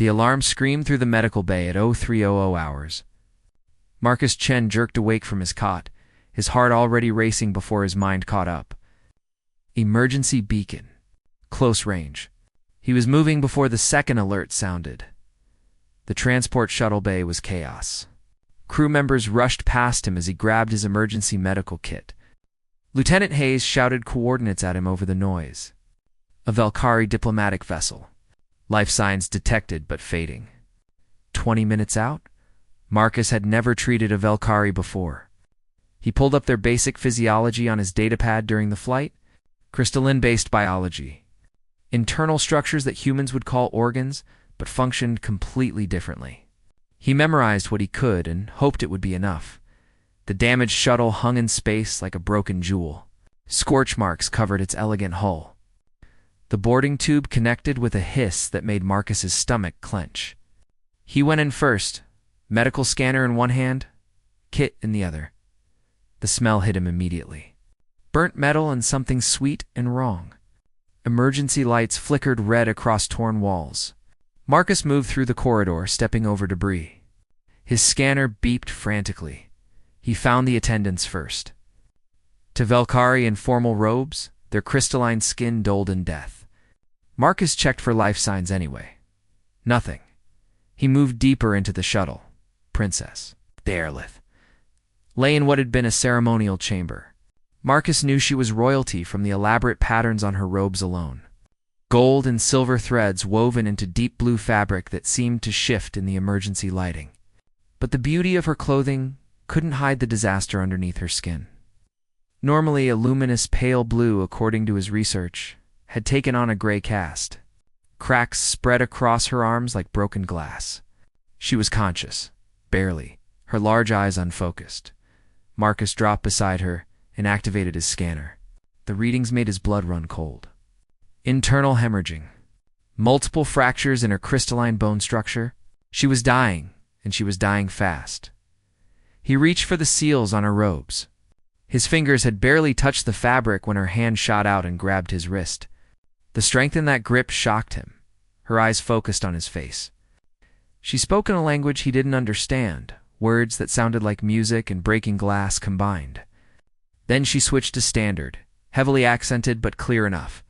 The alarm screamed through the medical bay at 0300 hours. Marcus Chen jerked awake from his cot, his heart already racing before his mind caught up. Emergency beacon. Close range. He was moving before the second alert sounded. The transport shuttle bay was chaos. Crew members rushed past him as he grabbed his emergency medical kit. Lieutenant Hayes shouted coordinates at him over the noise. A Valkyrie diplomatic vessel. Life signs detected but fading. 20 minutes out? Marcus had never treated a Valkyrie before. He pulled up their basic physiology on his datapad during the flight. Crystalline-based biology. Internal structures that humans would call organs, but functioned completely differently. He memorized what he could and hoped it would be enough. The damaged shuttle hung in space like a broken jewel. Scorch marks covered its elegant hull. The boarding tube connected with a hiss that made Marcus's stomach clench. He went in first, medical scanner in one hand, kit in the other. The smell hit him immediately. Burnt metal and something sweet and wrong. Emergency lights flickered red across torn walls. Marcus moved through the corridor, stepping over debris. His scanner beeped frantically. He found the attendants first. To Valkyrie in formal robes, their crystalline skin dulled in death. Marcus checked for life signs anyway. Nothing. He moved deeper into the shuttle. Princess, the airlift, lay in what had been a ceremonial chamber. Marcus knew she was royalty from the elaborate patterns on her robes alone. Gold and silver threads woven into deep blue fabric that seemed to shift in the emergency lighting. But the beauty of her clothing couldn't hide the disaster underneath her skin. Normally a luminous pale blue, according to his research, had taken on a gray cast. Cracks spread across her arms like broken glass. She was conscious, barely, her large eyes unfocused. Marcus dropped beside her and activated his scanner. The readings made his blood run cold. Internal hemorrhaging. Multiple fractures in her crystalline bone structure. She was dying, and she was dying fast. He reached for the seals on her robes. His fingers had barely touched the fabric when her hand shot out and grabbed his wrist. The strength in that grip shocked him. Her eyes focused on his face. She spoke in a language he didn't understand, words that sounded like music and breaking glass combined. Then she switched to standard, heavily accented but clear enough.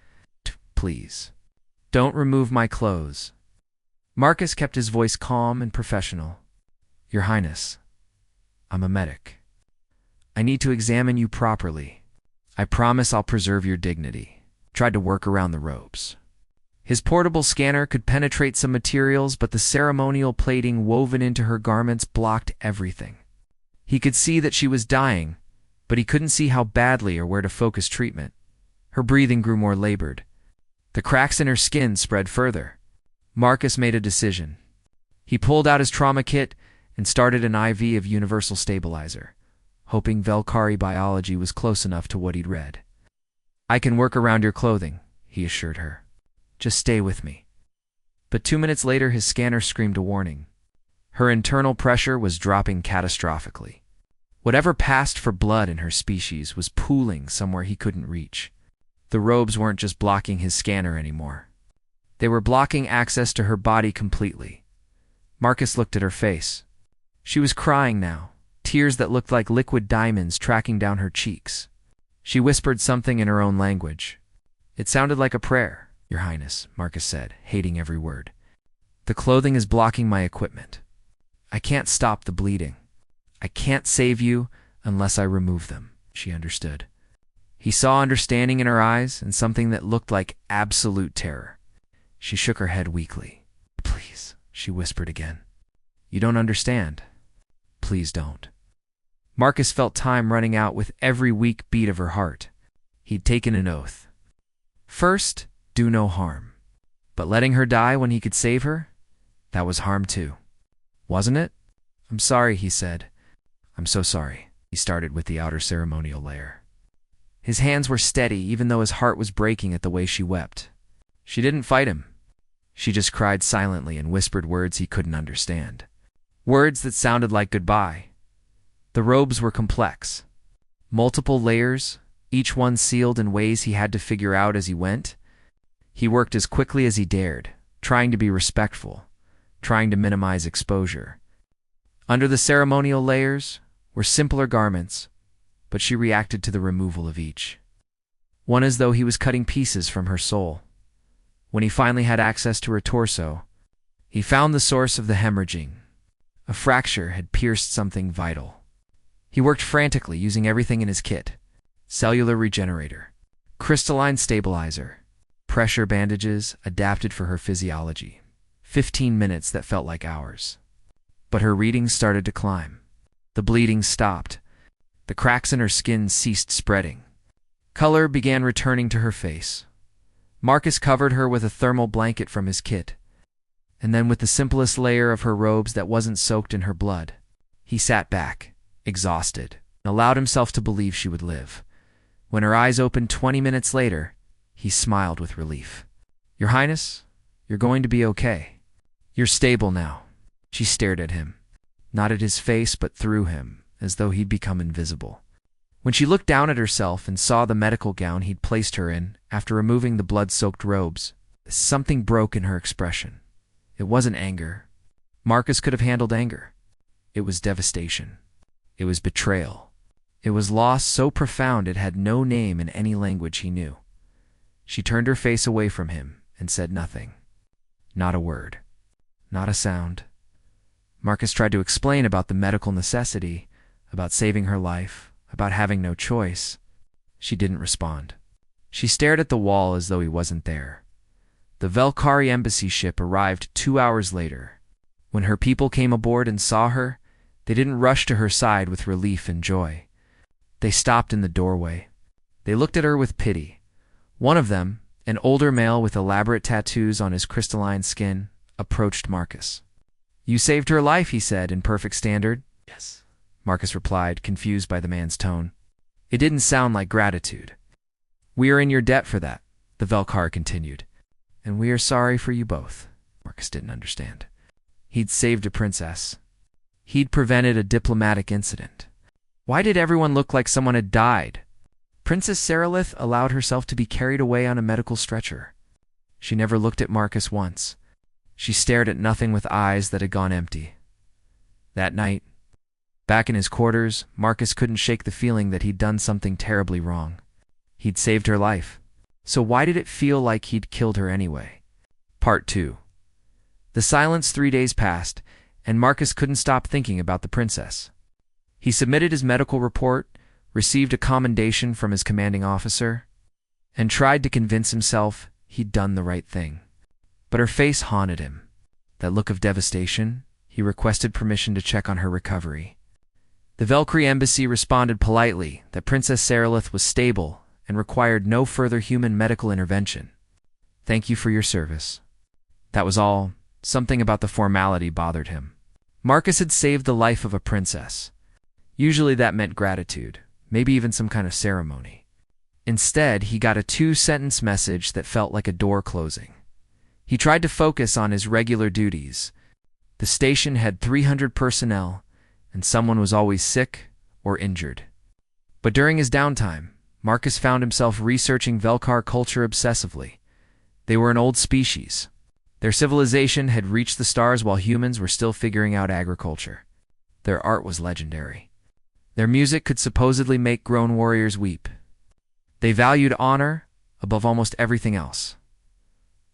Please, don't remove my clothes. Marcus kept his voice calm and professional. Your Highness, I'm a medic. I need to examine you properly. I promise I'll preserve your dignity. Tried to work around the robes. His portable scanner could penetrate some materials, but the ceremonial plating woven into her garments blocked everything. He could see that she was dying, but he couldn't see how badly or where to focus treatment. Her breathing grew more labored. The cracks in her skin spread further. Marcus made a decision. He pulled out his trauma kit and started an IV of universal stabilizer, hoping Valkyrie biology was close enough to what he'd read. I can work around your clothing, he assured her. Just stay with me. But 2 minutes later, his scanner screamed a warning. Her internal pressure was dropping catastrophically. Whatever passed for blood in her species was pooling somewhere he couldn't reach. The robes weren't just blocking his scanner anymore. They were blocking access to her body completely. Marcus looked at her face. She was crying now, tears that looked like liquid diamonds tracking down her cheeks. She whispered something in her own language. It sounded like a prayer. Your Highness, Marcus said, hating every word. The clothing is blocking my equipment. I can't stop the bleeding. I can't save you unless I remove them, she understood. He saw understanding in her eyes and something that looked like absolute terror. She shook her head weakly. Please, she whispered again. You don't understand. Please don't. Marcus felt time running out with every weak beat of her heart. He'd taken an oath. First, do no harm. But letting her die when he could save her? That was harm too. Wasn't it? I'm sorry, he said. I'm so sorry. He started with the outer ceremonial layer. His hands were steady even though his heart was breaking at the way she wept. She didn't fight him. She just cried silently and whispered words he couldn't understand. Words that sounded like goodbye. The robes were complex. Multiple layers, each one sealed in ways he had to figure out as he went. He worked as quickly as he dared, trying to be respectful, trying to minimize exposure. Under the ceremonial layers were simpler garments, but she reacted to the removal of each. One as though he was cutting pieces from her soul. When he finally had access to her torso, he found the source of the hemorrhaging. A fracture had pierced something vital. He worked frantically, using everything in his kit: cellular regenerator, crystalline stabilizer, pressure bandages adapted for her physiology. 15 minutes that felt like hours. But her readings started to climb. The bleeding stopped. The cracks in her skin ceased spreading. Color began returning to her face. Marcus covered her with a thermal blanket from his kit, and then with the simplest layer of her robes that wasn't soaked in her blood. He sat back, exhausted, and allowed himself to believe she would live. When her eyes opened 20 minutes later, he smiled with relief. "Your Highness, you're going to be okay. You're stable now." She stared at him, not at his face but through him, as though he'd become invisible. When she looked down at herself and saw the medical gown he'd placed her in after removing the blood-soaked robes, something broke in her expression. It wasn't anger. Marcus could have handled anger. It was devastation. It was betrayal. It was loss so profound it had no name in any language he knew. She turned her face away from him and said nothing. Not a word. Not a sound. Marcus tried to explain about the medical necessity, about saving her life, about having no choice. She didn't respond. She stared at the wall as though he wasn't there. The Velkari embassy ship arrived 2 hours later. When her people came aboard and saw her, they didn't rush to her side with relief and joy. They stopped in the doorway. They looked at her with pity. One of them, an older male with elaborate tattoos on his crystalline skin, approached Marcus. "You saved her life," he said in perfect standard. "Yes," Marcus replied, confused by the man's tone. It didn't sound like gratitude. "We are in your debt for that," the Velkar continued. "And we are sorry for you both." Marcus didn't understand. He'd saved a princess. He'd prevented a diplomatic incident. Why did everyone look like someone had died? Princess Saralith allowed herself to be carried away on a medical stretcher. She never looked at Marcus once. She stared at nothing with eyes that had gone empty. That night, back in his quarters, Marcus couldn't shake the feeling that he'd done something terribly wrong. He'd saved her life. So why did it feel like he'd killed her anyway? Part 2. The silence 3 days passed, and Marcus couldn't stop thinking about the princess. He submitted his medical report, received a commendation from his commanding officer, and tried to convince himself he'd done the right thing. But her face haunted him. That look of devastation. He requested permission to check on her recovery. The Velkari embassy responded politely that Princess Saralith was stable and required no further human medical intervention. "Thank you for your service." That was all. Something about the formality bothered him. Marcus had saved the life of a princess. Usually that meant gratitude, maybe even some kind of ceremony. Instead, he got a 2-sentence message that felt like a door closing. He tried to focus on his regular duties. The station had 300 personnel, and someone was always sick or injured. But during his downtime, Marcus found himself researching Velkar culture obsessively. They were an old species. Their civilization had reached the stars while humans were still figuring out agriculture. Their art was legendary. Their music could supposedly make grown warriors weep. They valued honor above almost everything else.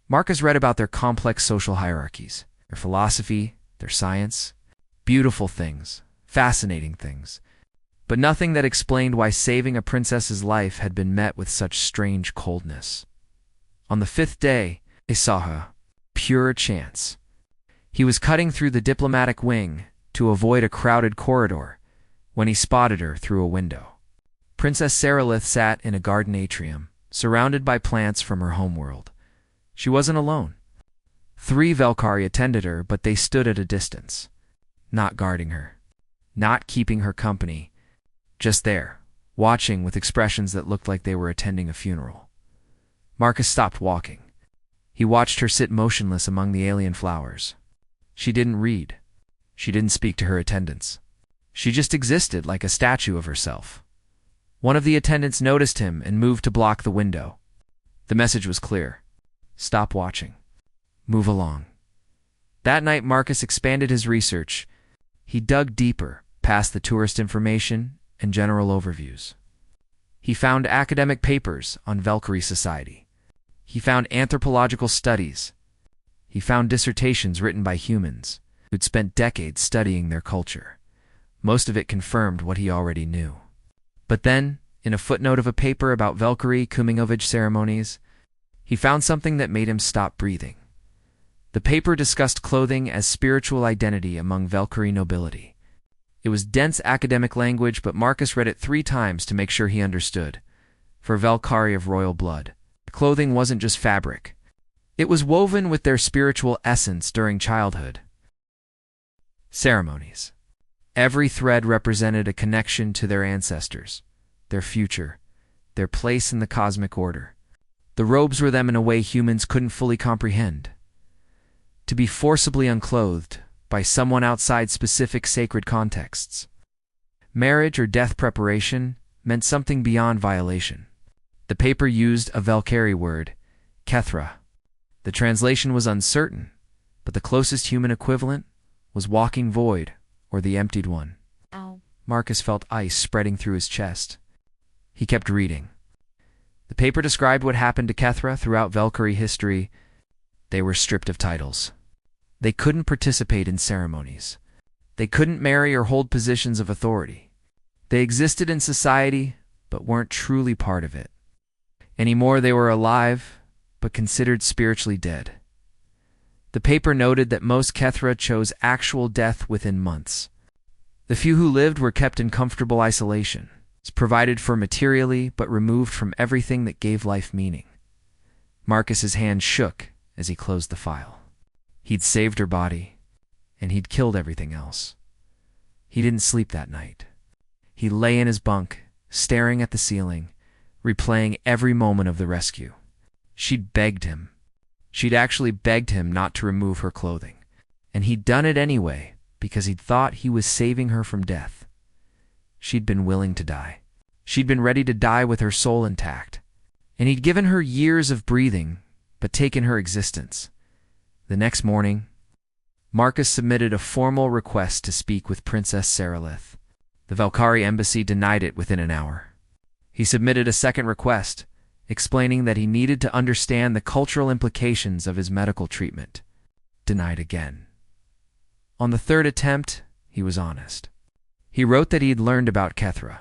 Marcus read about their complex social hierarchies, their philosophy, their science. Beautiful things, fascinating things, but nothing that explained why saving a princess's life had been met with such strange coldness. On the 5th day, they saw her. Pure chance. He was cutting through the diplomatic wing to avoid a crowded corridor when he spotted her through a window. Princess Saralith sat in a garden atrium, surrounded by plants from her homeworld. She wasn't alone. 3 Velkari attended her, but they stood at a distance, not guarding her, not keeping her company, just there, watching with expressions that looked like they were attending a funeral. Marcus stopped walking. He watched her sit motionless among the alien flowers. She didn't read. She didn't speak to her attendants. She just existed like a statue of herself. One of the attendants noticed him and moved to block the window. The message was clear. Stop watching. Move along. That night, Marcus expanded his research. He dug deeper, past the tourist information and general overviews. He found academic papers on Valkyrie society. He found anthropological studies. He found dissertations written by humans who'd spent decades studying their culture. Most of it confirmed what he already knew. But then, in a footnote of a paper about Valkyrie Kumingovich ceremonies, he found something that made him stop breathing. The paper discussed clothing as spiritual identity among Valkyrie nobility. It was dense academic language, but Marcus read it 3 times to make sure he understood. For Valkyrie of royal blood, clothing wasn't just fabric. It was woven with their spiritual essence during childhood. Ceremonies. Every thread represented a connection to their ancestors, their future, their place in the cosmic order. The robes were them in a way humans couldn't fully comprehend. To be forcibly unclothed by someone outside specific sacred contexts. Marriage or death preparation meant something beyond violation. The paper used a Valkyrie word, Kethra. The translation was uncertain, but the closest human equivalent was walking void, or the emptied one. Ow. Marcus felt ice spreading through his chest. He kept reading. The paper described what happened to Kethra throughout Valkyrie history. They were stripped of titles. They couldn't participate in ceremonies. They couldn't marry or hold positions of authority. They existed in society, but weren't truly part of it. Anymore, they were alive, but considered spiritually dead. The paper noted that most Kethra chose actual death within months. The few who lived were kept in comfortable isolation, provided for materially, but removed from everything that gave life meaning. Marcus's hand shook as he closed the file. He'd saved her body, and he'd killed everything else. He didn't sleep that night. He lay in his bunk, staring at the ceiling, replaying every moment of the rescue. She'd begged him. She'd actually begged him not to remove her clothing. And he'd done it anyway, because he'd thought he was saving her from death. She'd been willing to die. She'd been ready to die with her soul intact. And he'd given her years of breathing, but taken her existence. The next morning, Marcus submitted a formal request to speak with Princess Saralith. The Valkyrie embassy denied it within an hour. He submitted a second request, explaining that he needed to understand the cultural implications of his medical treatment. Denied again. On the third attempt, he was honest. He wrote that he'd learned about Kethra,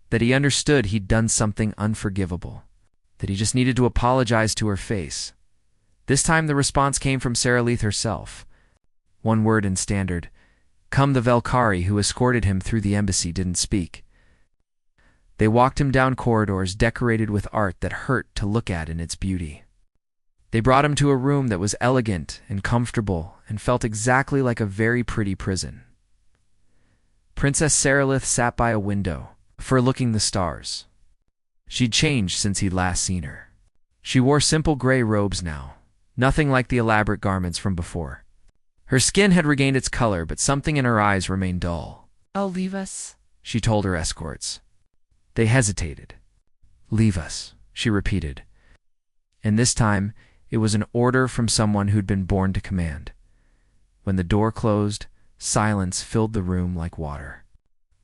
that he understood he'd done something unforgivable, that he just needed to apologize to her face. This time the response came from Saralith herself. One word in standard. The Valkyrie who escorted him through the embassy didn't speak. They walked him down corridors decorated with art that hurt to look at in its beauty. They brought him to a room that was elegant and comfortable and felt exactly like a very pretty prison. Princess Saralith sat by a window, overlooking the stars. She'd changed since he'd last seen her. She wore simple gray robes now, nothing like the elaborate garments from before. Her skin had regained its color, but something in her eyes remained dull. "Oh, leave us," she told her escorts. They hesitated. "Leave us," she repeated. And this time, it was an order from someone who'd been born to command. When the door closed, silence filled the room like water.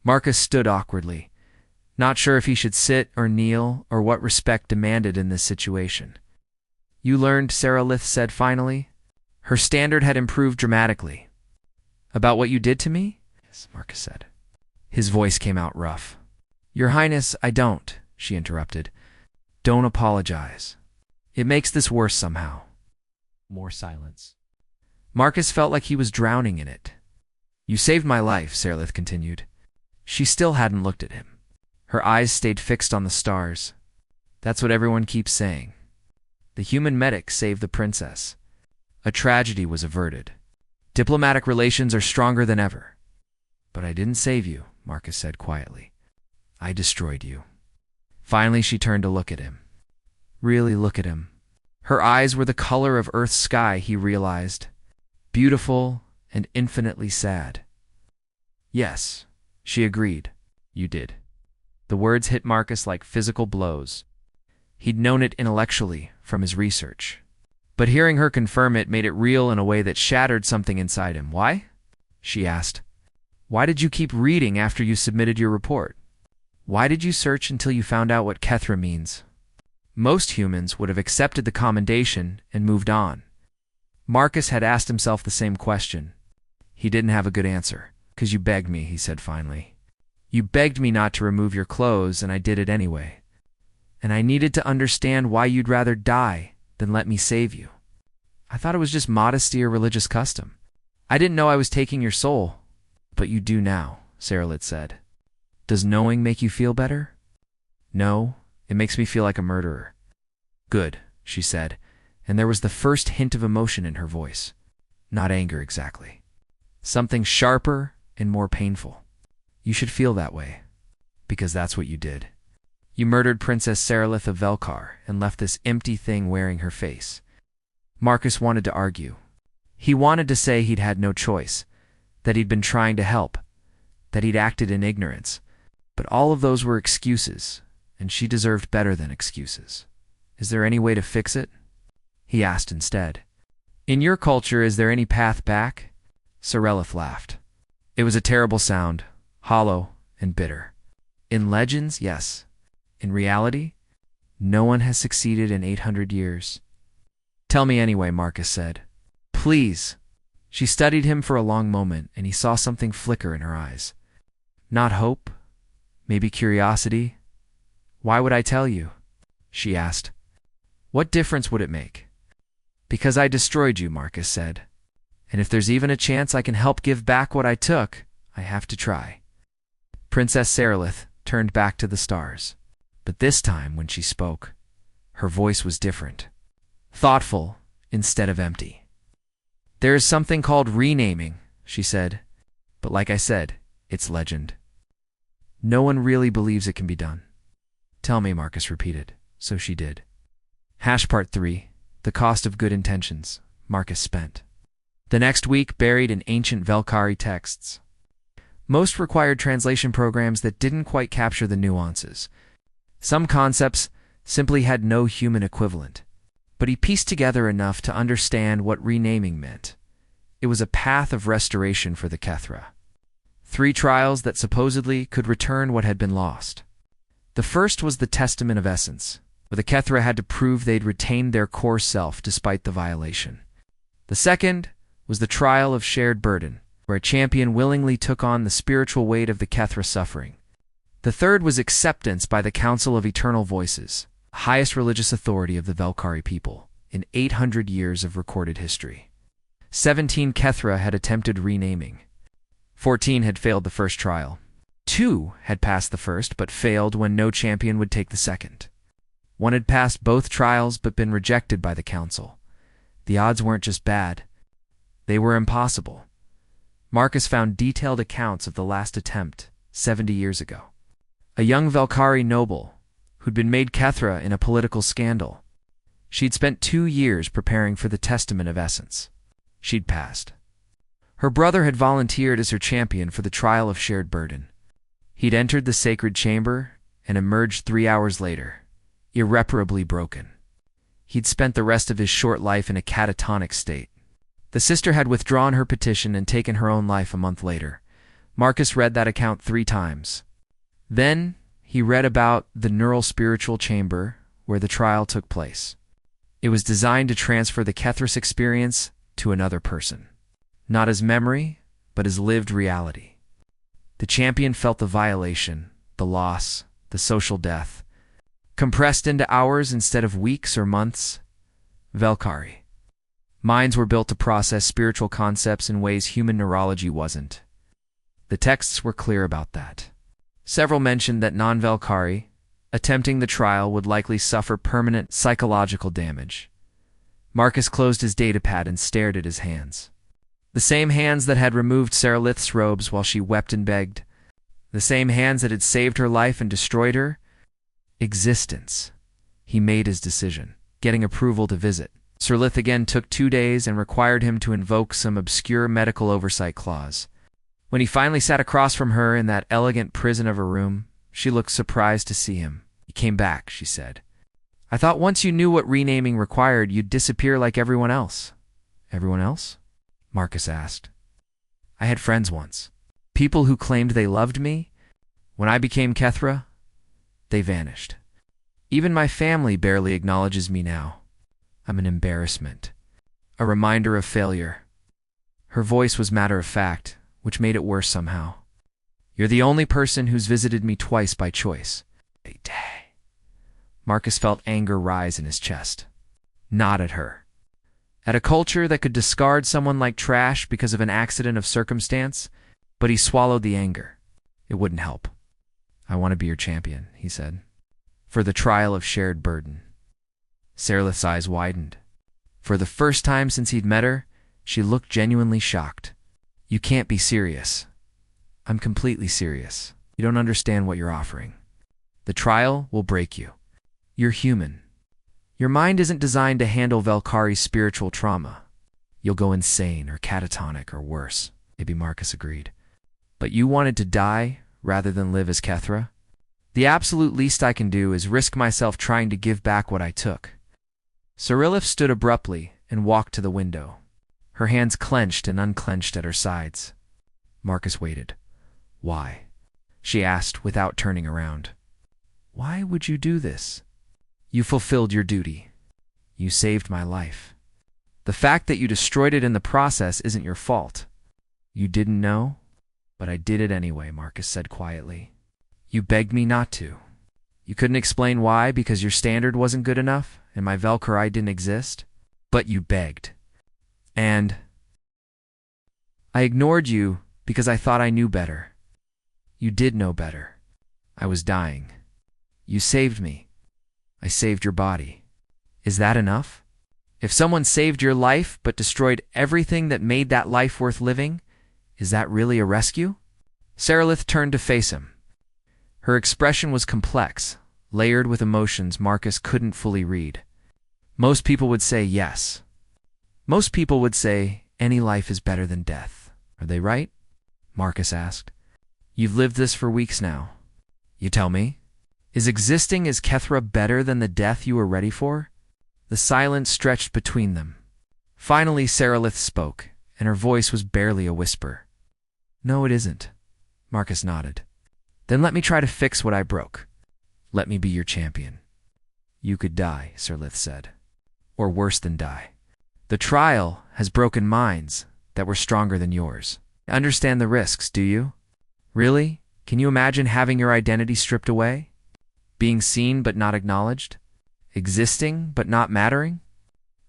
Marcus stood awkwardly, not sure if he should sit or kneel or what respect demanded in this situation. "You learned," Saralith said finally. Her standard had improved dramatically. "About what you did to me?" "Yes," Marcus said. His voice came out rough. "Your Highness, I don't," she interrupted. "Don't apologize. It makes this worse somehow." More silence. Marcus felt like he was drowning in it. "You saved my life," Saralith continued. She still hadn't looked at him. Her eyes stayed fixed on the stars. "That's what everyone keeps saying. The human medic saved the princess. A tragedy was averted. Diplomatic relations are stronger than ever. But I didn't save you," Marcus said quietly. "I destroyed you." Finally, she turned to look at him. Really look at him. Her eyes were the color of Earth's sky, he realized. Beautiful and infinitely sad. "Yes," she agreed. "You did." The words hit Marcus like physical blows. He'd known it intellectually from his research. But hearing her confirm it made it real in a way that shattered something inside him. Why? She asked. Why did you keep reading after you submitted your report? Why did you search until you found out what Kethra means? Most humans would have accepted the commendation and moved on. Marcus had asked himself the same question. He didn't have a good answer. "'Cause you begged me," he said finally. "You begged me not to remove your clothes, and I did it anyway. And I needed to understand why you'd rather die than let me save you. I thought it was just modesty or religious custom. I didn't know I was taking your soul." "But you do now," Saralith said. "Does knowing make you feel better?" "No, it makes me feel like a murderer." "Good," she said, and there was the first hint of emotion in her voice. Not anger exactly. Something sharper and more painful. "You should feel that way, because that's what you did. You murdered Princess Saralith of Velkar and left this empty thing wearing her face." Marcus wanted to argue. He wanted to say he'd had no choice, that he'd been trying to help, that he'd acted in ignorance. But all of those were excuses, and she deserved better than excuses. "Is there any way to fix it?" he asked instead. "In your culture, is there any path back?" Saralith laughed. It was a terrible sound, hollow and bitter. "In legends, yes. In reality, no one has succeeded in 800 years. "Tell me anyway," Marcus said. "Please." She studied him for a long moment, and he saw something flicker in her eyes. "Not hope? Maybe curiosity?" "Why would I tell you?" she asked. "What difference would it make?" "Because I destroyed you," Marcus said. "And if there's even a chance I can help give back what I took, I have to try." Princess Saralith turned back to the stars. But this time, when she spoke, her voice was different. Thoughtful instead of empty. "There is something called renaming," she said. "But like I said, it's legend. No one really believes it can be done." "Tell me," Marcus repeated. So she did. Part 3. The Cost of Good Intentions. Marcus spent the next week buried in ancient Velkari texts. Most required translation programs that didn't quite capture the nuances. Some concepts simply had no human equivalent. But he pieced together enough to understand what renaming meant. It was a path of restoration for the Kethra. 3 trials that supposedly could return what had been lost. The first was the Testament of Essence, where the Kethra had to prove they'd retained their core self despite the violation. The second was the trial of Shared Burden, where a champion willingly took on the spiritual weight of the Kethra suffering. The third was acceptance by the Council of Eternal Voices, the highest religious authority of the Velkari people, in 800 years of recorded history. 17 Kethra had attempted renaming. 14 had failed the first trial. 2 had passed the first, but failed when no champion would take the second. 1 had passed both trials, but been rejected by the council. The odds weren't just bad. They were impossible. Marcus found detailed accounts of the last attempt, 70 years ago. A young Velkari noble, who'd been made Kethra in a political scandal. She'd spent 2 years preparing for the Testament of Essence. She'd passed. Her brother had volunteered as her champion for the trial of Shared Burden. He'd entered the sacred chamber and emerged 3 hours later, irreparably broken. He'd spent the rest of his short life in a catatonic state. The sister had withdrawn her petition and taken her own life a month later. Marcus read that account 3 times. Then he read about the neural spiritual chamber where the trial took place. It was designed to transfer the Kethris experience to another person. Not as memory, but as lived reality. The champion felt the violation, the loss, the social death. Compressed into hours instead of weeks or months. Velkari. Minds were built to process spiritual concepts in ways human neurology wasn't. The texts were clear about that. Several mentioned that non-Velkari, attempting the trial, would likely suffer permanent psychological damage. Marcus closed his datapad and stared at his hands. The same hands that had removed Saralith's robes while she wept and begged. The same hands that had saved her life and destroyed her. Existence. He made his decision, getting approval to visit. Saralith again took 2 days and required him to invoke some obscure medical oversight clause. When he finally sat across from her in that elegant prison of a room, she looked surprised to see him. "He came back," she said. I thought once you knew what renaming required, you'd disappear like everyone else. Everyone else? Marcus asked. I had friends once. People who claimed they loved me. When I became Kethra, they vanished. Even my family barely acknowledges me now. I'm an embarrassment. A reminder of failure. Her voice was matter-of-fact, which made it worse somehow. You're the only person who's visited me twice by choice. Marcus felt anger rise in his chest. Not at her. At a culture that could discard someone like trash because of an accident of circumstance, but he swallowed the anger. It wouldn't help. I want to be your champion, he said. For the trial of shared burden. Serelith's eyes widened. For the first time since he'd met her, she looked genuinely shocked. You can't be serious. I'm completely serious. You don't understand what you're offering. The trial will break you. You're human. Your mind isn't designed to handle Valkyrie's spiritual trauma. You'll go insane or catatonic or worse, maybe Marcus agreed. But you wanted to die rather than live as Kethra? The absolute least I can do is risk myself trying to give back what I took. Serelith stood abruptly and walked to the window. Her hands clenched and unclenched at her sides. Marcus waited. Why? She asked without turning around. Why would you do this? You fulfilled your duty. You saved my life. The fact that you destroyed it in the process isn't your fault. You didn't know, but I did it anyway, Marcus said quietly. You begged me not to. You couldn't explain why because your standard wasn't good enough and my Valkyrie didn't exist, but you begged. And I ignored you because I thought I knew better. You did know better. I was dying. You saved me. I saved your body. Is that enough? If someone saved your life but destroyed everything that made that life worth living, is that really a rescue? Serelith turned to face him. Her expression was complex, layered with emotions Marcus couldn't fully read. Most people would say yes. Most people would say any life is better than death. Are they right? Marcus asked. You've lived this for weeks now. You tell me? Is existing as Kethra better than the death you were ready for? The silence stretched between them. Finally, Serelith spoke, and her voice was barely a whisper. No, it isn't. Marcus nodded. Then let me try to fix what I broke. Let me be your champion. You could die, Serelith said. Or worse than die. The trial has broken minds that were stronger than yours. Understand the risks, do you? Really? Can you imagine having your identity stripped away? Being seen but not acknowledged? Existing but not mattering?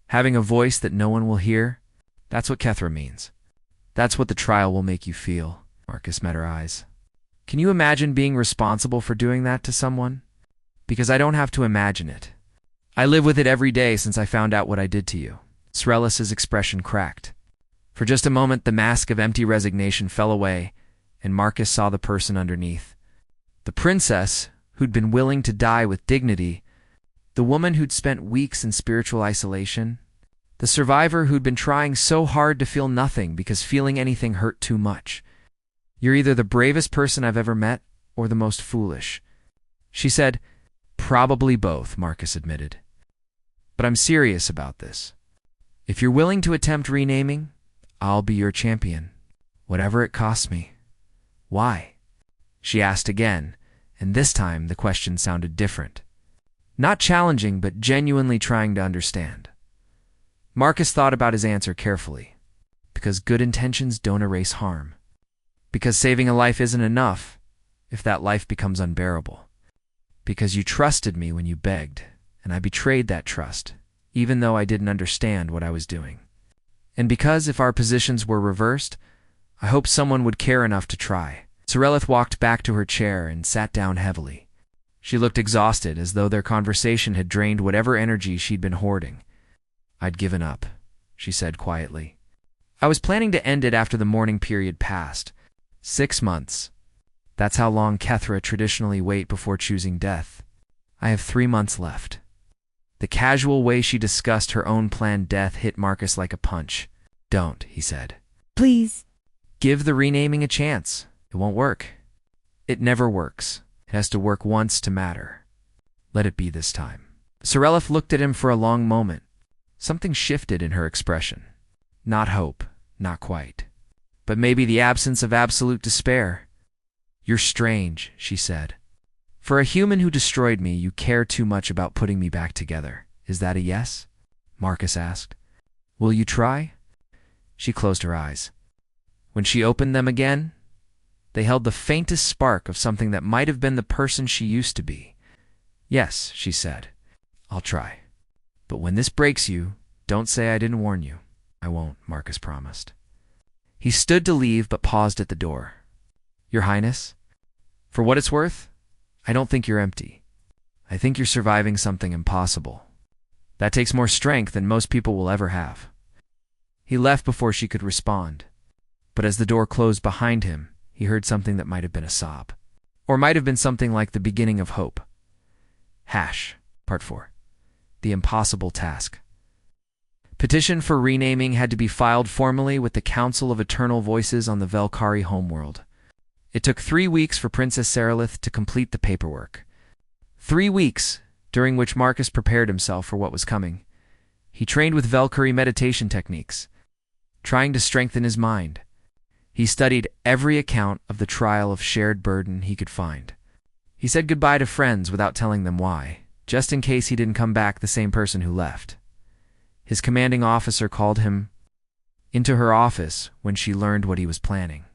Having a voice that no one will hear? That's what Kethra means. That's what the trial will make you feel. Marcus met her eyes. Can you imagine being responsible for doing that to someone? Because I don't have to imagine it. I live with it every day since I found out what I did to you. Serelith's expression cracked. For just a moment, the mask of empty resignation fell away, and Marcus saw the person underneath. The princess, who'd been willing to die with dignity, the woman who'd spent weeks in spiritual isolation, the survivor who'd been trying so hard to feel nothing because feeling anything hurt too much. You're either the bravest person I've ever met or the most foolish. She said, probably both, Marcus admitted. But I'm serious about this. If you're willing to attempt renaming, I'll be your champion, whatever it costs me. Why? She asked again, and this time the question sounded different. Not challenging, but genuinely trying to understand. Marcus thought about his answer carefully. Because good intentions don't erase harm. Because saving a life isn't enough if that life becomes unbearable. Because you trusted me when you begged, and I betrayed that trust, even though I didn't understand what I was doing. And because if our positions were reversed, I hoped someone would care enough to try. Serelith walked back to her chair and sat down heavily. She looked exhausted, as though their conversation had drained whatever energy she'd been hoarding. I'd given up, she said quietly. I was planning to end it after the mourning period passed. 6 months. That's how long Kethra traditionally wait before choosing death. I have 3 months left. The casual way she discussed her own planned death hit Marcus like a punch. Don't, he said. Please. Give the renaming a chance. It won't work. It never works. It has to work once to matter. Let it be this time. Sorelith looked at him for a long moment. Something shifted in her expression. Not hope, not quite. But maybe the absence of absolute despair. "You're strange," she said. "For a human who destroyed me, you care too much about putting me back together. Is that a yes?" Marcus asked. "Will you try?" She closed her eyes. When she opened them again, they held the faintest spark of something that might have been the person she used to be. "Yes," she said. "I'll try. But when this breaks you, don't say I didn't warn you." "I won't," Marcus promised. He stood to leave but paused at the door. "Your Highness, for what it's worth, I don't think you're empty. I think you're surviving something impossible. That takes more strength than most people will ever have." He left before she could respond. But as the door closed behind him, he heard something that might have been a sob. Or might have been something like the beginning of hope. Part 4. The Impossible Task. Petition for renaming had to be filed formally with the Council of Eternal Voices on the Velkari homeworld. It took 3 weeks for Princess Saralith to complete the paperwork. 3 weeks, during which Marcus prepared himself for what was coming. He trained with Velkari meditation techniques, trying to strengthen his mind. He studied every account of the trial of shared burden he could find. He said goodbye to friends without telling them why, just in case he didn't come back the same person who left. His commanding officer called him into her office when she learned what he was planning.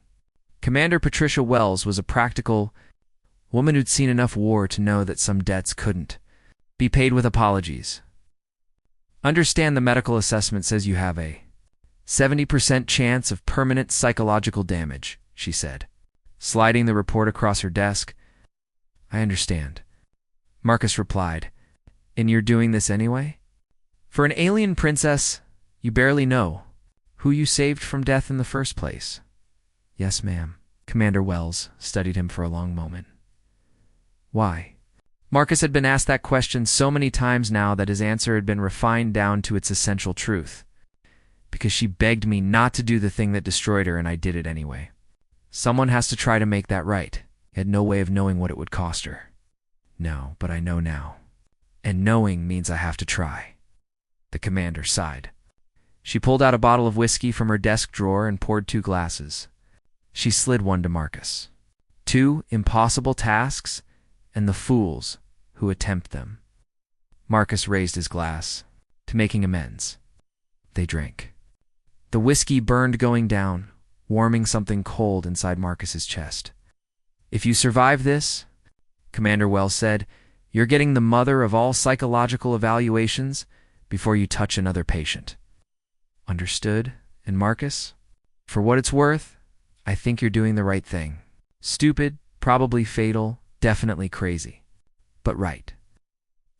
Commander Patricia Wells was a practical woman who'd seen enough war to know that some debts couldn't be paid with apologies. "Understand the medical assessment says you have a 70% chance of permanent psychological damage," she said, sliding the report across her desk. "I understand," Marcus replied. "And you're doing this anyway? For an alien princess, you barely know who you saved from death in the first place." "Yes, ma'am." Commander Wells studied him for a long moment. "Why?" Marcus had been asked that question so many times now that his answer had been refined down to its essential truth. "Because she begged me not to do the thing that destroyed her, and I did it anyway. Someone has to try to make that right." He had no way of knowing what it would cost her. "No, but I know now. And knowing means I have to try." The commander sighed. She pulled out a bottle of whiskey from her desk drawer and poured 2 glasses. She slid one to Marcus. 2 impossible tasks, and the fools who attempt them. Marcus raised his glass, to making amends. They drank. The whiskey burned going down, warming something cold inside Marcus's chest. "If you survive this," Commander Wells said, "you're getting the mother of all psychological evaluations before you touch another patient." "Understood." And Marcus, "For what it's worth, I think you're doing the right thing. Stupid, probably fatal, definitely crazy. But right."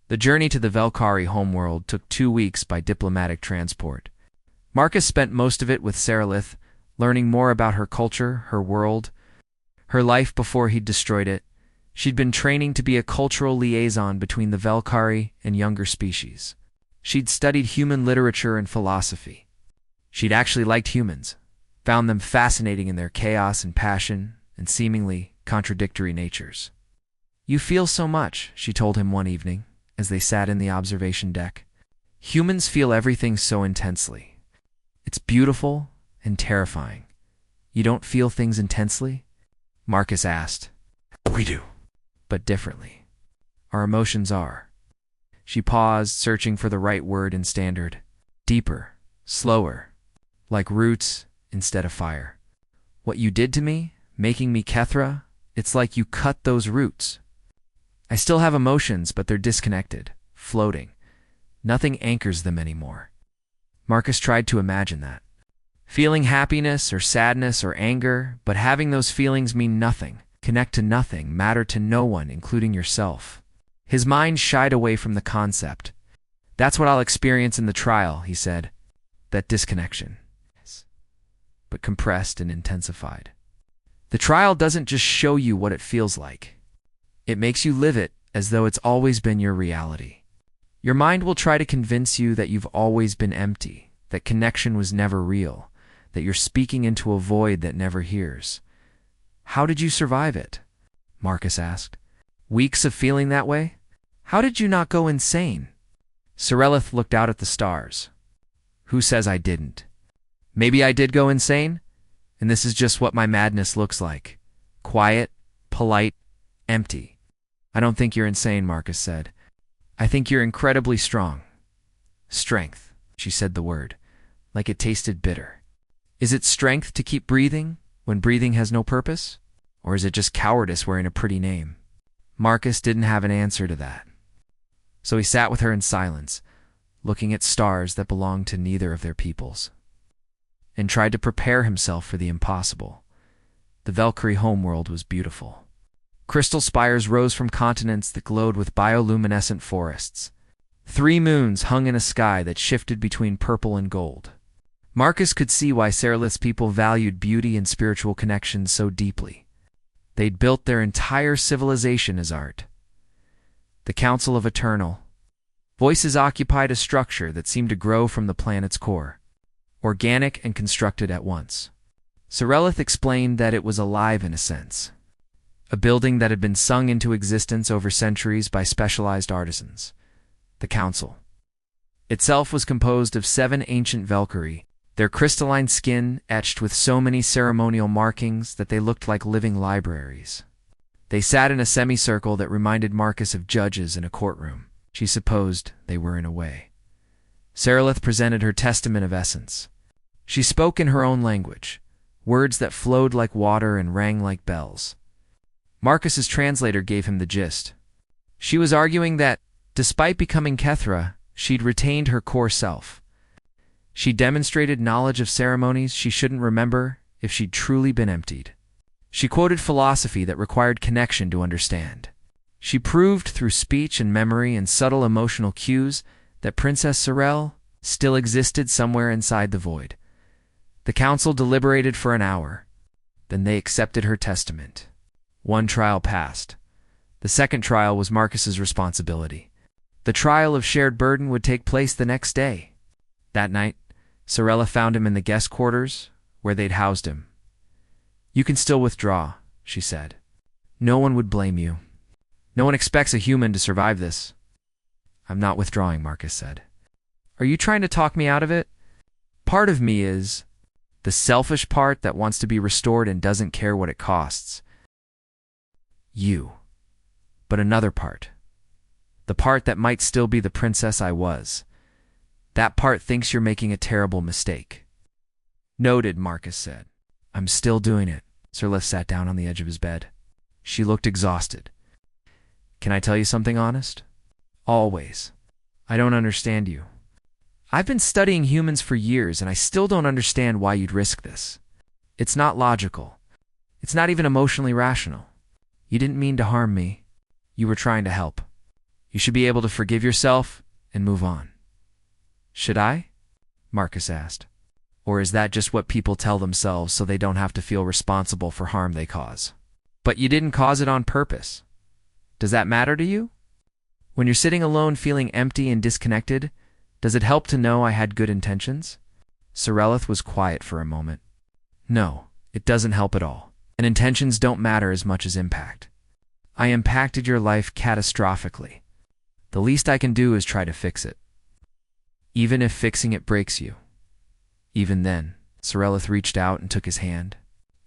The journey to the Velkari homeworld took 2 weeks by diplomatic transport. Marcus spent most of it with Saralith, learning more about her culture, her world, her life before he'd destroyed it. She'd been training to be a cultural liaison between the Velkari and younger species. She'd studied human literature and philosophy. She'd actually liked humans, found them fascinating in their chaos and passion and seemingly contradictory natures. "You feel so much," she told him one evening, as they sat in the observation deck. "Humans feel everything so intensely. It's beautiful and terrifying. You don't feel things intensely?" Marcus asked. "We do, but differently. Our emotions are." She paused, searching for the right word in standard. "Deeper, slower, like roots instead of fire. What you did to me, making me Kethra, it's like you cut those roots. I still have emotions, but they're disconnected, floating. Nothing anchors them anymore." Marcus tried to imagine that. Feeling happiness or sadness or anger, but having those feelings mean nothing, connect to nothing, matter to no one, including yourself. His mind shied away from the concept. "That's what I'll experience in the trial," he said. "That disconnection." But compressed and intensified. The trial doesn't just show you what it feels like. It makes you live it as though it's always been your reality. Your mind will try to convince you that you've always been empty, that connection was never real, that you're speaking into a void that never hears. "How did you survive it?" Marcus asked. "Weeks of feeling that way? How did you not go insane?" Sorelith looked out at the stars. Who says I didn't? Maybe I did go insane? And this is just what my madness looks like. Quiet, polite, empty. I don't think you're insane, Marcus said. I think you're incredibly strong. Strength, she said the word, like it tasted bitter. Is it strength to keep breathing when breathing has no purpose? Or is it just cowardice wearing a pretty name? Marcus didn't have an answer to that. So he sat with her in silence, looking at stars that belonged to neither of their peoples, and tried to prepare himself for the impossible. The Valkyrie homeworld was beautiful. Crystal spires rose from continents that glowed with bioluminescent forests. 3 moons hung in a sky that shifted between purple and gold. Marcus could see why Seralith's people valued beauty and spiritual connections so deeply. They'd built their entire civilization as art. The Council of Eternal Voices occupied a structure that seemed to grow from the planet's core, organic and constructed at once. Seralith explained that it was alive in a sense, a building that had been sung into existence over centuries by specialized artisans. The Council itself was composed of 7 ancient Valkyrie, their crystalline skin etched with so many ceremonial markings that they looked like living libraries. They sat in a semicircle that reminded Marcus of judges in a courtroom. She supposed they were in a way. Seralith presented her testament of essence. She spoke in her own language, words that flowed like water and rang like bells. Marcus's translator gave him the gist. She was arguing that, despite becoming Kethra, she'd retained her core self. She demonstrated knowledge of ceremonies she shouldn't remember if she'd truly been emptied. She quoted philosophy that required connection to understand. She proved through speech and memory and subtle emotional cues that Princess Sorel still existed somewhere inside the void. The council deliberated for an hour. Then they accepted her testament. 1 trial passed. The 2nd trial was Marcus's responsibility. The trial of shared burden would take place the next day. That night, Sorella found him in the guest quarters, where they'd housed him. You can still withdraw, she said. No one would blame you. No one expects a human to survive this. I'm not withdrawing, Marcus said. Are you trying to talk me out of it? Part of me is the selfish part that wants to be restored and doesn't care what it costs. You. But another part. The part that might still be the princess I was. That part thinks you're making a terrible mistake. Noted, Marcus said. I'm still doing it. Seralith sat down on the edge of his bed. She looked exhausted. Can I tell you something honest? Always. I don't understand you. I've been studying humans for years, and I still don't understand why you'd risk this. It's not logical. It's not even emotionally rational. You didn't mean to harm me. You were trying to help. You should be able to forgive yourself and move on. Should I? Marcus asked. Or is that just what people tell themselves so they don't have to feel responsible for harm they cause? But you didn't cause it on purpose. Does that matter to you? When you're sitting alone feeling empty and disconnected, does it help to know I had good intentions? Seralith was quiet for a moment. No, it doesn't help at all. And intentions don't matter as much as impact. I impacted your life catastrophically. The least I can do is try to fix it. Even if fixing it breaks you. Even then, Seralith reached out and took his hand.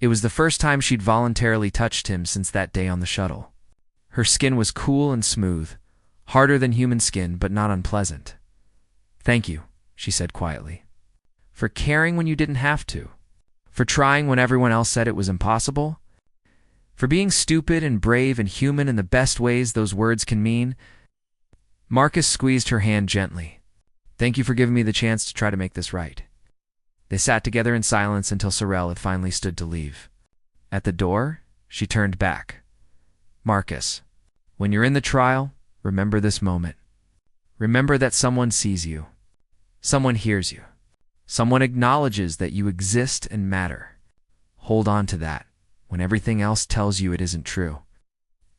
It was the first time she'd voluntarily touched him since that day on the shuttle. Her skin was cool and smooth, harder than human skin, but not unpleasant. Thank you, she said quietly. For caring when you didn't have to. For trying when everyone else said it was impossible. For being stupid and brave and human in the best ways those words can mean. Marcus squeezed her hand gently. Thank you for giving me the chance to try to make this right. They sat together in silence until Sorel had finally stood to leave. At the door, she turned back. Marcus, when you're in the trial, remember this moment. Remember that someone sees you. Someone hears you. Someone acknowledges that you exist and matter. Hold on to that when everything else tells you it isn't true.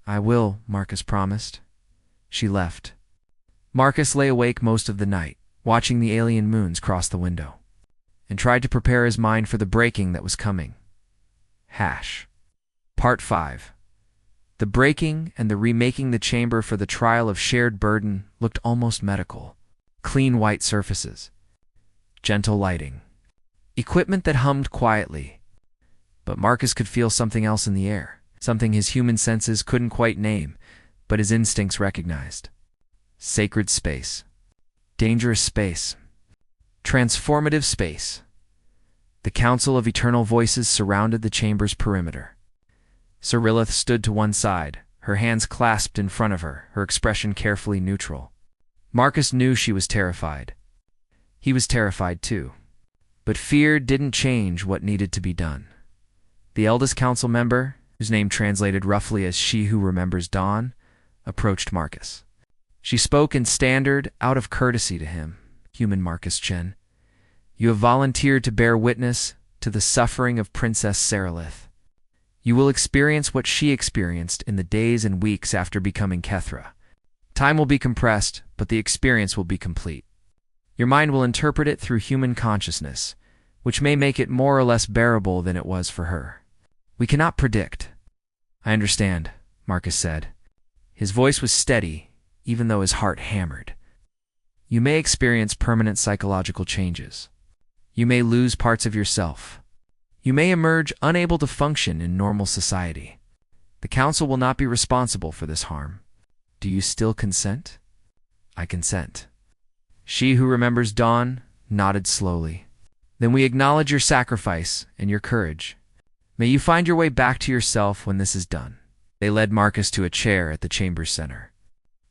I will, Marcus promised. She left. Marcus lay awake most of the night, watching the alien moons cross the window, and tried to prepare his mind for the breaking that was coming. Part 5. The breaking and the remaking the chamber for the trial of shared burden looked almost medical. Clean white surfaces. Gentle lighting. Equipment that hummed quietly. But Marcus could feel something else in the air, something his human senses couldn't quite name, but his instincts recognized. Sacred space. Dangerous space. Transformative space. The Council of Eternal Voices surrounded the chamber's perimeter. Cyrilith stood to one side, her hands clasped in front of her, her expression carefully neutral. Marcus knew she was terrified. He was terrified too. But fear didn't change what needed to be done. The eldest council member, whose name translated roughly as She Who Remembers Dawn, approached Marcus. She spoke in standard, out of courtesy to him, human Marcus Chen. You have volunteered to bear witness to the suffering of Princess Cyrilith. You will experience what she experienced in the days and weeks after becoming Kethra. Time will be compressed, but the experience will be complete. Your mind will interpret it through human consciousness, which may make it more or less bearable than it was for her. We cannot predict. I understand, Marcus said. His voice was steady, even though his heart hammered. You may experience permanent psychological changes. You may lose parts of yourself. You may emerge unable to function in normal society. The council will not be responsible for this harm. Do you still consent? I consent. She Who Remembers Dawn nodded slowly. Then we acknowledge your sacrifice and your courage. May you find your way back to yourself when this is done. They led Marcus to a chair at the chamber's center.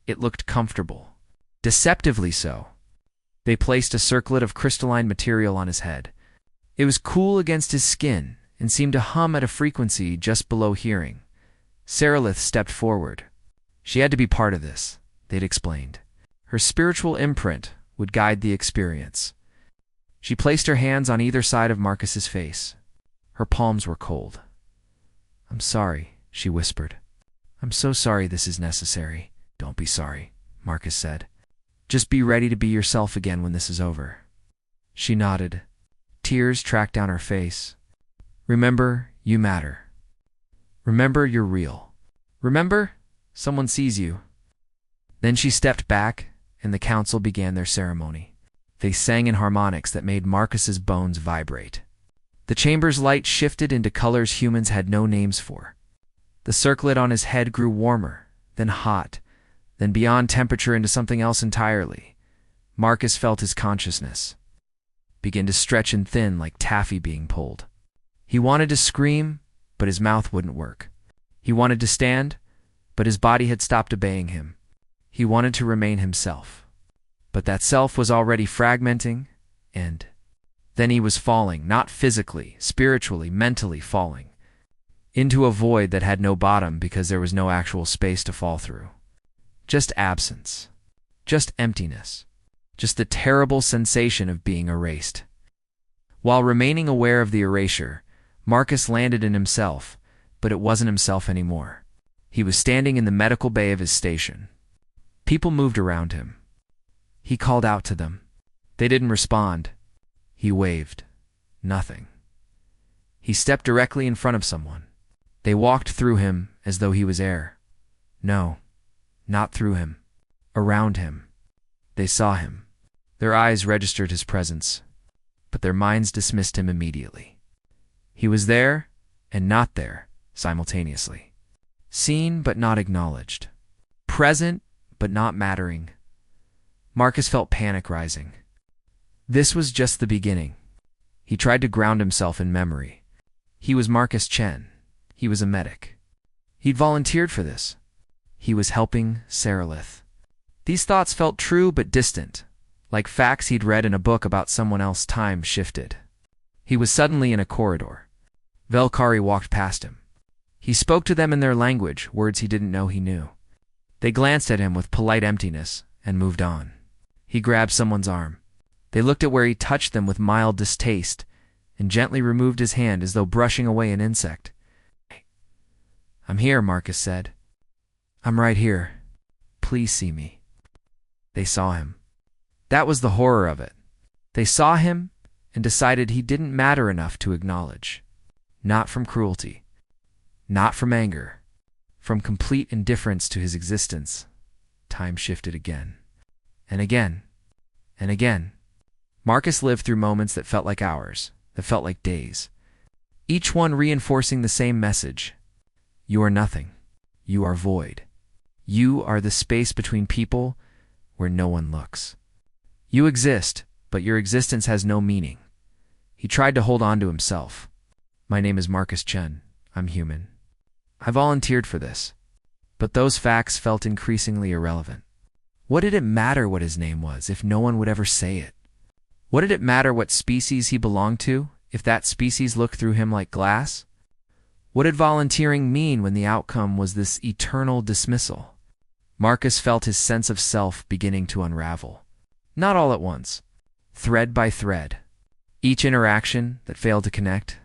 It looked comfortable. Deceptively so. They placed a circlet of crystalline material on his head. It was cool against his skin and seemed to hum at a frequency just below hearing. Cyrilith stepped forward. She had to be part of this, they'd explained. Her spiritual imprint would guide the experience. She placed her hands on either side of Marcus's face. Her palms were cold. I'm sorry, she whispered. I'm so sorry this is necessary. Don't be sorry, Marcus said. Just be ready to be yourself again when this is over. She nodded. Tears tracked down her face. Remember, you matter. Remember, you're real. Remember, someone sees you. Then she stepped back, and the council began their ceremony. They sang in harmonics that made Marcus's bones vibrate. The chamber's light shifted into colors humans had no names for. The circlet on his head grew warmer, then hot, then beyond temperature into something else entirely. Marcus felt his consciousness begin to stretch and thin like taffy being pulled. He wanted to scream, but his mouth wouldn't work. He wanted to stand, but his body had stopped obeying him. He wanted to remain himself. But that self was already fragmenting, and then he was falling, not physically, spiritually, mentally falling, into a void that had no bottom because there was no actual space to fall through. Just absence. Just emptiness. Just the terrible sensation of being erased. While remaining aware of the erasure, Marcus landed in himself, but it wasn't himself anymore. He was standing in the medical bay of his station. People moved around him. He called out to them. They didn't respond. He waved. Nothing. He stepped directly in front of someone. They walked through him as though he was air. No, not through him. Around him. They saw him. Their eyes registered his presence, but their minds dismissed him immediately. He was there and not there simultaneously. Seen but not acknowledged. Present but not mattering. Marcus felt panic rising. This was just the beginning. He tried to ground himself in memory. He was Marcus Chen. He was a medic. He'd volunteered for this. He was helping Cyrilith. These thoughts felt true but distant, like facts he'd read in a book about someone else. Time shifted. He was suddenly in a corridor. Velkari walked past him. He spoke to them in their language, words he didn't know he knew. They glanced at him with polite emptiness and moved on. He grabbed someone's arm. They looked at where he touched them with mild distaste and gently removed his hand as though brushing away an insect. I'm here, Marcus said. I'm right here. Please see me. They saw him. That was the horror of it. They saw him and decided he didn't matter enough to acknowledge. Not from cruelty. Not from anger. From complete indifference to his existence. Time shifted again. And again. and again. Marcus lived through moments that felt like hours, that felt like days, each one reinforcing the same message. You are nothing. You are void. You are the space between people where no one looks. You exist, but your existence has no meaning. He tried to hold on to himself. My name is Marcus Chen. I'm human. I volunteered for this. But those facts felt increasingly irrelevant. What did it matter what his name was if no one would ever say it? What did it matter what species he belonged to if that species looked through him like glass? What did volunteering mean when the outcome was this eternal dismissal? Marcus felt his sense of self beginning to unravel. Not all at once. Thread by thread. Each interaction that failed to connect.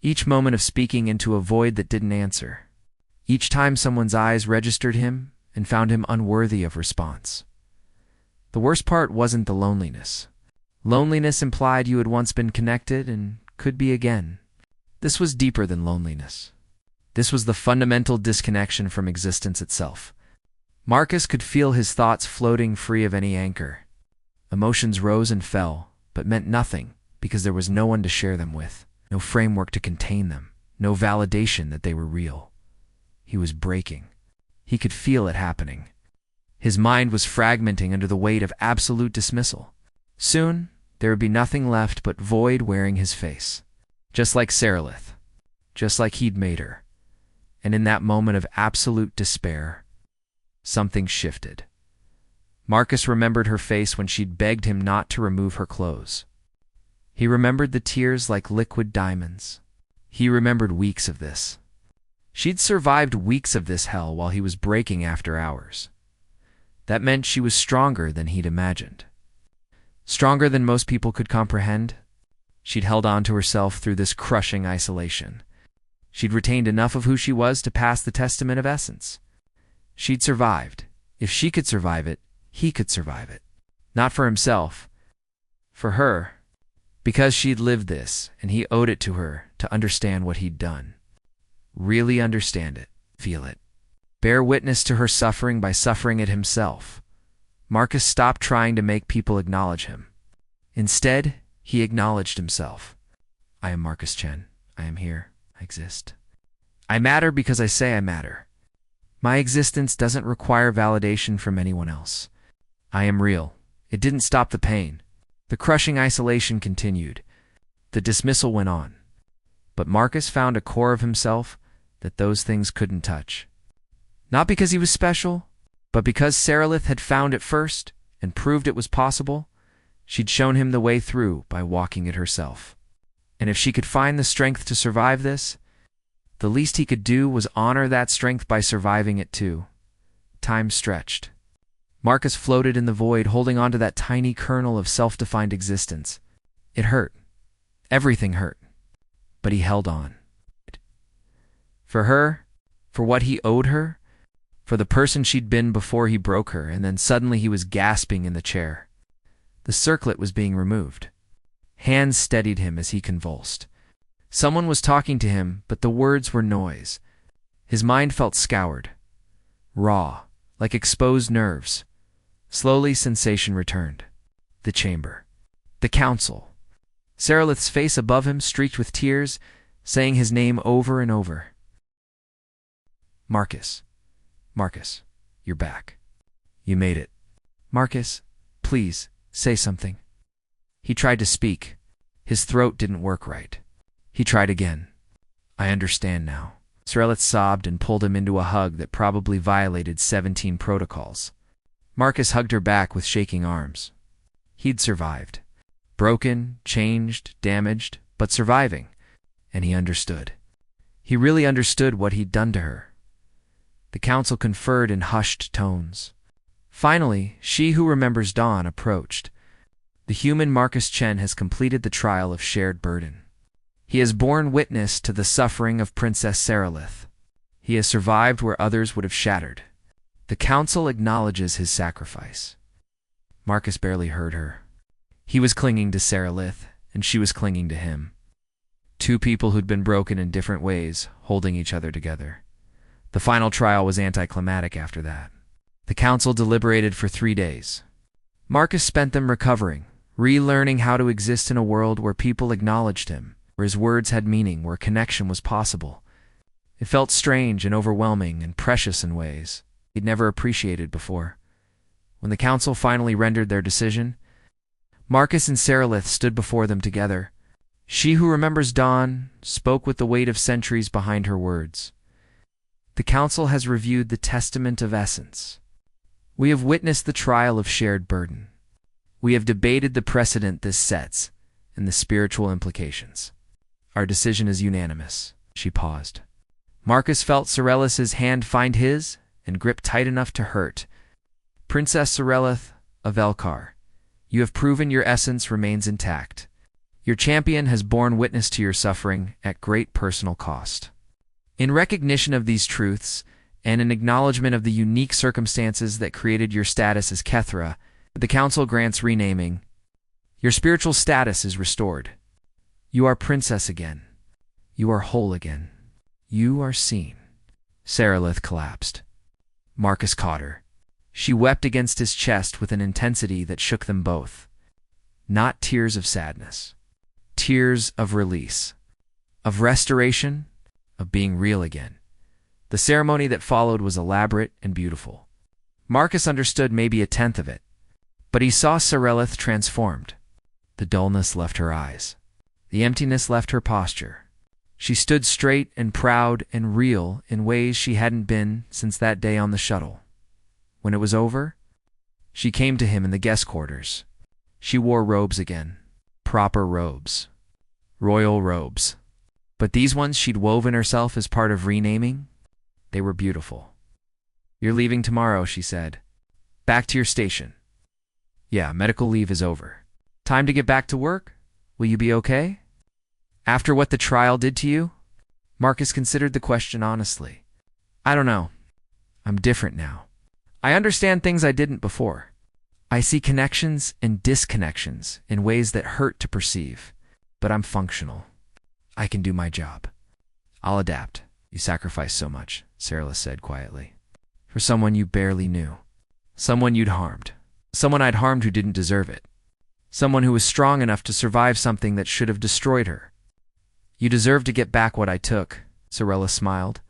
Each moment of speaking into a void that didn't answer. Each time someone's eyes registered him and found him unworthy of response. The worst part wasn't the loneliness. Loneliness implied you had once been connected and could be again. This was deeper than loneliness. This was the fundamental disconnection from existence itself. Marcus could feel his thoughts floating free of any anchor. Emotions rose and fell, but meant nothing because there was no one to share them with, no framework to contain them, no validation that they were real. He was breaking. He could feel it happening. His mind was fragmenting under the weight of absolute dismissal. Soon, there would be nothing left but void wearing his face. Just like Sarilith. Just like he'd made her. And in that moment of absolute despair, something shifted. Marcus remembered her face when she'd begged him not to remove her clothes. He remembered the tears like liquid diamonds. He remembered weeks of this. She'd survived weeks of this hell while he was breaking after hours. That meant she was stronger than he'd imagined. Stronger than most people could comprehend. She'd held on to herself through this crushing isolation. She'd retained enough of who she was to pass the testament of essence. She'd survived. If she could survive it, he could survive it. Not for himself. For her. Because she'd lived this, and he owed it to her to understand what he'd done. Really understand it. Feel it. Bear witness to her suffering by suffering it himself. Marcus stopped trying to make people acknowledge him. Instead, he acknowledged himself. I am Marcus Chen. I am here. I exist. I matter because I say I matter. My existence doesn't require validation from anyone else. I am real. It didn't stop the pain. The crushing isolation continued. The dismissal went on. But Marcus found a core of himself that those things couldn't touch. Not because he was special, but because Sarilith had found it first and proved it was possible. She'd shown him the way through by walking it herself. And if she could find the strength to survive this, the least he could do was honor that strength by surviving it too. Time stretched. Marcus floated in the void, holding on to that tiny kernel of self-defined existence. It hurt. Everything hurt. But he held on. For her, for what he owed her, for the person she'd been before he broke her, and then suddenly he was gasping in the chair. The circlet was being removed. Hands steadied him as he convulsed. Someone was talking to him, but the words were noise. His mind felt scoured. Raw, like exposed nerves. Slowly, sensation returned. The chamber. The council. Sarilith's face above him streaked with tears, saying his name over and over. Marcus. Marcus, you're back. You made it. Marcus, please, say something. He tried to speak. His throat didn't work right. He tried again. I understand now. Sarilith sobbed and pulled him into a hug that probably violated 17 protocols. Marcus hugged her back with shaking arms. He'd survived. Broken, changed, damaged, but surviving. And he understood. He really understood what he'd done to her. The council conferred in hushed tones. Finally, she who remembers dawn approached. The human Marcus Chen has completed the trial of shared burden. He has borne witness to the suffering of Princess Sarilith. He has survived where others would have shattered. The council acknowledges his sacrifice. Marcus barely heard her. He was clinging to Sarilith, and she was clinging to him. Two people who'd been broken in different ways, holding each other together. The final trial was anticlimactic after that. The council deliberated for 3 days. Marcus spent them recovering, relearning how to exist in a world where people acknowledged him, where his words had meaning, where connection was possible. It felt strange and overwhelming and precious in ways he'd never appreciated before. When the council finally rendered their decision, Marcus and Sarilith stood before them together. She who remembers dawn spoke with the weight of centuries behind her words. The council has reviewed the testament of essence. We have witnessed the trial of shared burden. We have debated the precedent this sets and the spiritual implications. Our decision is unanimous. She paused. Marcus felt Sarellis's hand find his and grip tight enough to hurt. Princess Sarellith of Elkar, you have proven your essence remains intact. Your champion has borne witness to your suffering at great personal cost. In recognition of these truths, and in acknowledgement of the unique circumstances that created your status as Kethra, the Council grants renaming. Your spiritual status is restored. You are princess again. You are whole again. You are seen. Sarilith collapsed. Marcus caught her. She wept against his chest with an intensity that shook them both. Not tears of sadness. Tears of release. Of restoration. Of being real again. The ceremony that followed was elaborate and beautiful. Marcus understood maybe a tenth of it, but he saw Sarellith transformed. The dullness left her eyes. The emptiness left her posture. She stood straight and proud and real in ways she hadn't been since that day on the shuttle. When it was over, she came to him in the guest quarters. She wore robes again. Proper robes. Royal robes. But these ones she'd woven herself as part of renaming, they were beautiful. You're leaving tomorrow, she said. Back to your station. Yeah, medical leave is over. Time to get back to work? Will you be okay? After what the trial did to you? Marcus considered the question honestly. I don't know. I'm different now. I understand things I didn't before. I see connections and disconnections in ways that hurt to perceive, but I'm functional. I can do my job. I'll adapt. You sacrificed so much, Sarilith said quietly. For someone you barely knew. Someone you'd harmed. Someone I'd harmed who didn't deserve it. Someone who was strong enough to survive something that should have destroyed her. You deserve to get back what I took, Sarella smiled.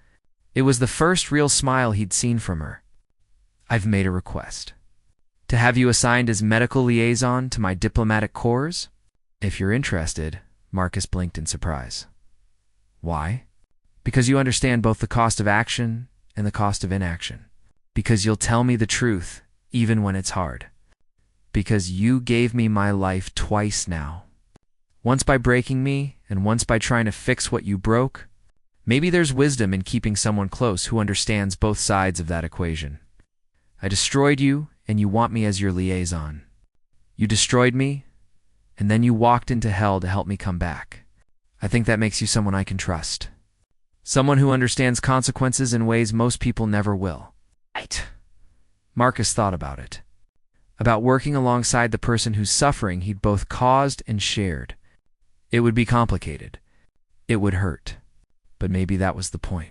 It was the first real smile he'd seen from her. I've made a request. To have you assigned as medical liaison to my diplomatic corps? If you're interested, Marcus blinked in surprise. Why? Because you understand both the cost of action and the cost of inaction. Because you'll tell me the truth, even when it's hard. Because you gave me my life twice now. Once by breaking me, and once by trying to fix what you broke. Maybe there's wisdom in keeping someone close who understands both sides of that equation. I destroyed you, and you want me as your liaison. You destroyed me, and then you walked into hell to help me come back. I think that makes you someone I can trust. Someone who understands consequences in ways most people never will. Right. Marcus thought about it. About working alongside the person whose suffering he'd both caused and shared. It would be complicated. It would hurt. But maybe that was the point.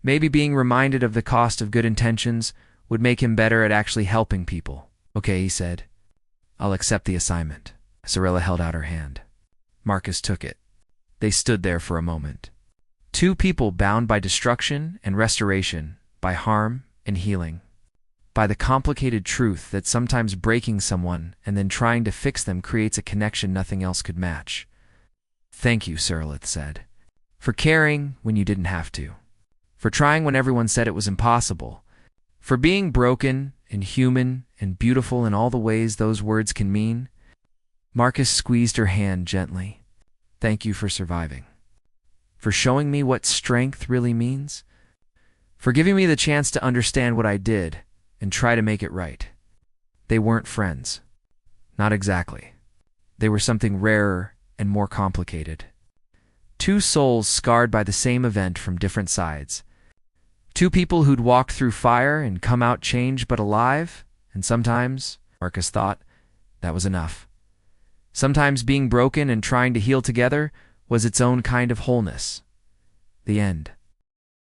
Maybe being reminded of the cost of good intentions would make him better at actually helping people. Okay, he said. I'll accept the assignment. Sarella held out her hand. Marcus took it. They stood there for a moment. Two people bound by destruction and restoration, by harm and healing. By the complicated truth that sometimes breaking someone and then trying to fix them creates a connection nothing else could match. Thank you, Sarilith said. For caring when you didn't have to. For trying when everyone said it was impossible. For being broken and human and beautiful in all the ways those words can mean. Marcus squeezed her hand gently. Thank you for surviving. For showing me what strength really means. For giving me the chance to understand what I did and try to make it right. They weren't friends. Not exactly. They were something rarer and more complicated. Two souls scarred by the same event from different sides. Two people who'd walked through fire and come out changed but alive, and sometimes, Marcus thought, that was enough. Sometimes being broken and trying to heal together was its own kind of wholeness. The end.